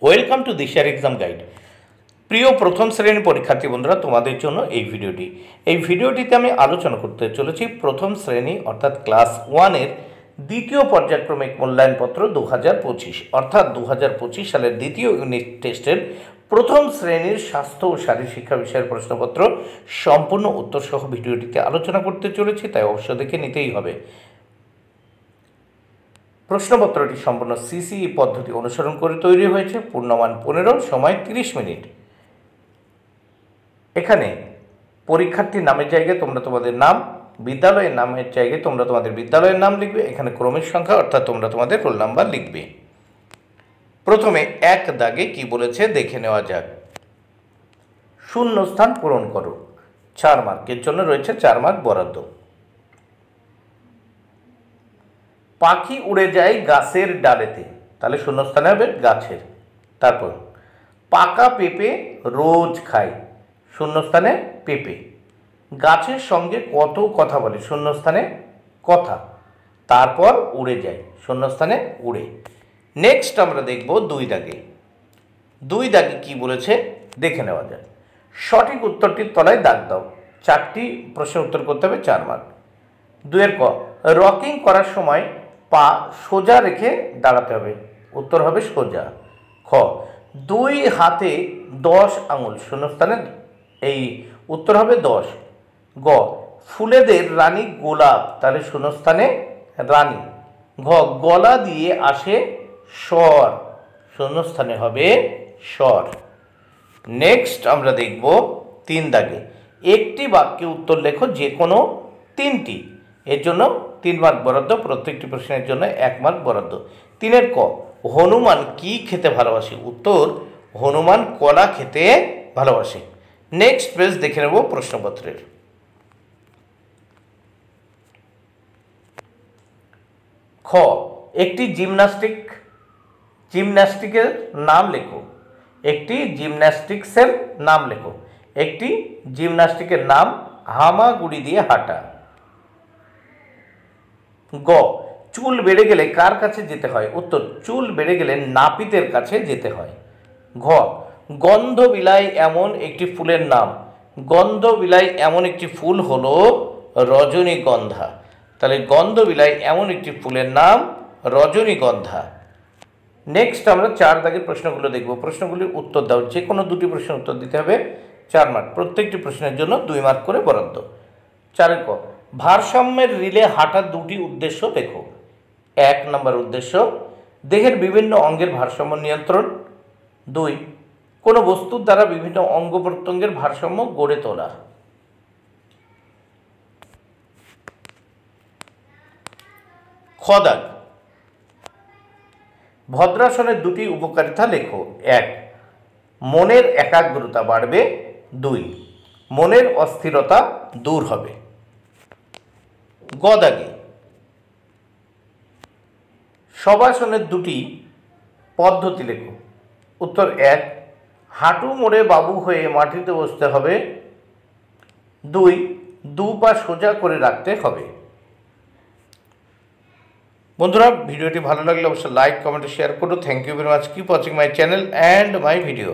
Welcome to দিশার exam guide. প্রিয় প্রথম শ্রেণীর পরীক্ষার্থী বন্ধুরা, তোমাদের জন্য এই ভিডিওটিতে আমি আলোচনা করতে চলেছি প্রথম শ্রেণী অর্থাৎ ক্লাস 1-এর দ্বিতীয় পর্যায়ক্রমিক মূল্যায়নপত্র 2025 অর্থাৎ 2025 সালের দ্বিতীয় ইউনিট টেস্টের প্রথম শ্রেণীর স্বাস্থ্য ও শারীরিক শিক্ষা বিষয়ের প্রশ্নপত্র সম্পূর্ণ উত্তর সহ ভিডিওটিতে আলোচনা করতে চলেছি, তাই অবশ্য দেখে নিতেই হবে। প্রশ্নপত্রটি সম্পূর্ণ সিসিই পদ্ধতি অনুসরণ করে তৈরি হয়েছে। পূর্ণমান 15, সময় 30 মিনিট। এখানে পরীক্ষার্থীর নামের জায়গায় তোমরা তোমাদের নাম, বিদ্যালয়ের নামের জায়গায় তোমরা তোমাদের বিদ্যালয়ের নাম লিখবে। এখানে ক্রমিক সংখ্যা অর্থাৎ তোমরা তোমাদের রোল নাম্বার লিখবে। প্রথমে এক দাগে কি বলেছে দেখে নেওয়া যাক। শূন্যস্থান পূরণ করো। 4 মার্কের জন্য রয়েছে 4 মার্ক বরাদ্দ। পাখি উড়ে যায় গাছের ডালেতে, তাহলে শূন্যস্থানে হবে গাছের। তারপর পাকা পেঁপে রোজ খায়, শূন্যস্থানে পেঁপে। গাছের সঙ্গে কত কথা বলে, শূন্যস্থানে কথা। তারপর উড়ে যায়, শূন্যস্থানে উড়ে। নেক্সট আমরা দেখব 2 দাগে। 2 দাগে কি বলেছে দেখে নেওয়া যায়। সঠিক উত্তরটির তলায় দাগ দাও। 4টি প্রশ্নের উত্তর করতে হবে, 4 মার্ক। 2 ক, রকিং করার সময় পা সোজা রেখে দাঁড়াতে হবে, উত্তর হবে সোজা। খ, 2 হাতে 10 আঙুল, শূন্যস্থানে এই উত্তর হবে 10। গ, ফুলেদের রানী গোলাপ, তাহলে শূন্যস্থানে রানী। ঘ, গলা দিয়ে আসে স্বর, শূন্যস্থানে হবে স্বর। নেক্সট আমরা দেখব 3 দাগে। একটি বাক্যে উত্তর লেখো যে কোনো 3টি, এর জন্য 3 মার্ক বরাদ্দ। প্রত্যেকটি প্রশ্নের জন্য 1 মার্ক বরাদ্দ। 3 ক, হনুমান কি খেতে ভালোবাসে, উত্তর হনুমান কলা খেতে ভালোবাসে। নেক্সট পেজ দেখে নেব প্রশ্নপত্রের। খ, একটি জিমন্যাস্টিকের নাম লেখো। একটি জিমন্যাস্টিক্সের নাম লেখো। একটি জিমন্যাস্টিকের নাম হামাগুড়ি দিয়ে হাঁটা। গ, চুল বেড়ে গেলে কার কাছে যেতে হয়, উত্তর চুল বেড়ে গেলে নাপিতের কাছে যেতে হয়। ঘ, গন্ধবিলাই এমন একটি ফুলের নাম, গন্ধবিলাই এমন একটি ফুল হলো রজনীগন্ধা, তাহলে গন্ধবিলাই এমন একটি ফুলের নাম রজনীগন্ধা। নেক্সট আমরা 4 দাগের প্রশ্নগুলো দেখব। প্রশ্নগুলির উত্তর দাও। যে কোনো 2টি প্রশ্নের উত্তর দিতে হবে, 4 মার্ক। প্রত্যেকটি প্রশ্নের জন্য 2 মার্ক করে বরাদ্দ। 4 ক, ভারসাম্যের রিলে হাঁটার 2টি উদ্দেশ্য লেখো। 1 নম্বর উদ্দেশ্য, দেহের বিভিন্ন অঙ্গের ভারসাম্য নিয়ন্ত্রণ। 2, কোনো বস্তুর দ্বারা বিভিন্ন অঙ্গ প্রত্যঙ্গের ভারসাম্য গড়ে তোলা। খ দাগ, ভদ্রাসনের 2টি উপকারিতা লেখো। 1, মনের একাগ্রতা বাড়বে। 2, মনের অস্থিরতা দূর হবে। গ দাগে, শবাসনের 2টি পদ্ধতি লেখো। উত্তর 1, হাঁটু মোড়ে বাবু হয়ে মাটিতে বসতে হবে। 2, 2 পা সোজা করে রাখতে হবে। বন্ধুরা, ভিডিওটি ভালো লাগলে অবশ্যই লাইক, কমেন্ট, শেয়ার করো। Thank you very much. Keep watching my channel and my video.